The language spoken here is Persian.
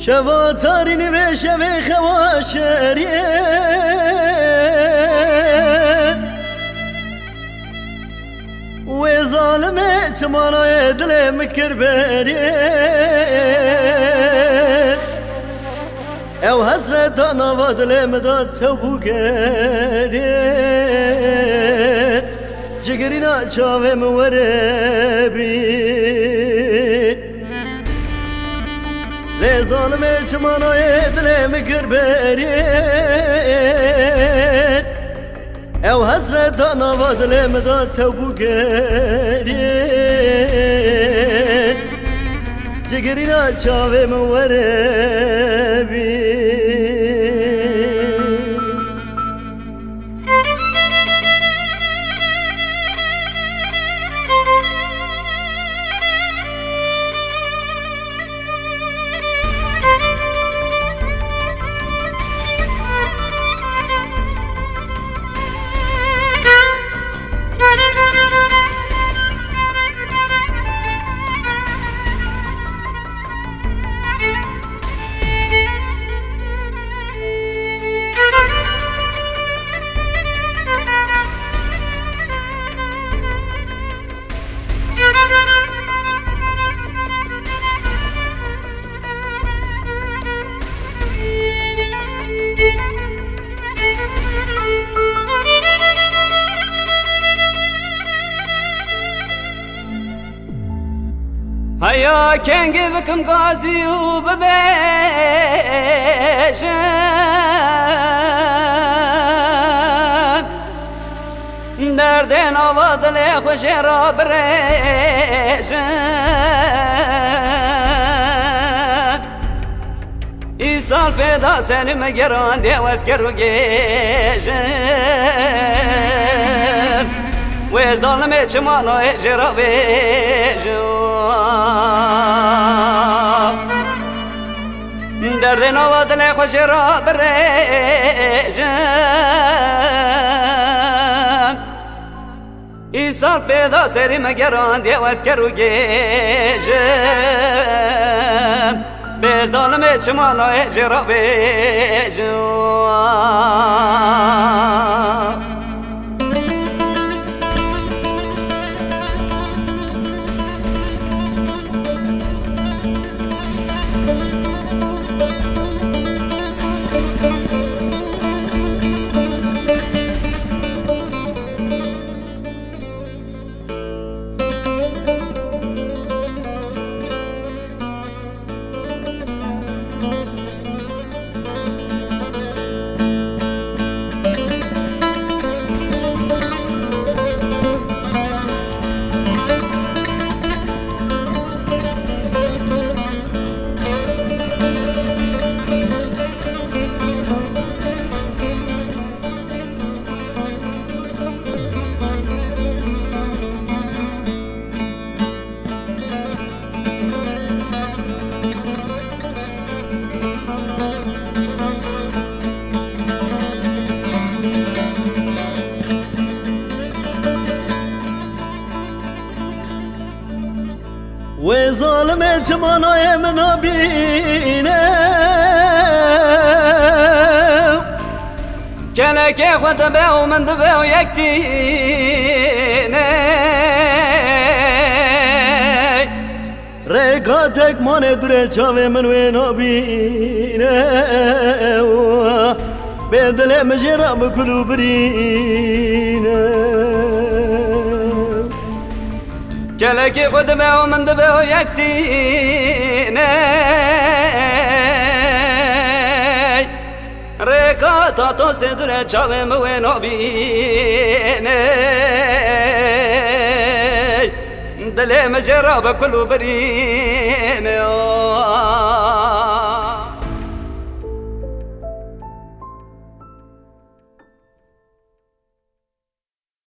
شباتارين بشبه خواشرين وظالمة تمانا يدلي مكربرين او حسرت انا ودلي مداد تبوكرين جگرينا چاوه موربين لي ظالمة تمانا يدلي مكربرين او حسرت انا ودلي مداد تبوكرين جگرينا چاوه موربين هيا كان جيبكم غازي وببيشان دردين عوض لي خوش راب ريشان إيصال بيضا سالي مقران دي واسكر وقيشان وظالمة شمالو يجرى بيجو دردنا وطلع خوش راب الرجام إيصال بيضا سري مقران دي واسكر وقيشام بظالمة شمالو يجرى بيجو وظالمة جمانا يمنا بينا كلك يا خود بيو من دبيو يكتينا رقاتك ما ندري جاوي من وين بينا بدل مجرى بكل برينا كلك خود بيو من دبيو يكتينا رقاتا تو سدر جاوي من وين بينا دل مجرى بكل برينا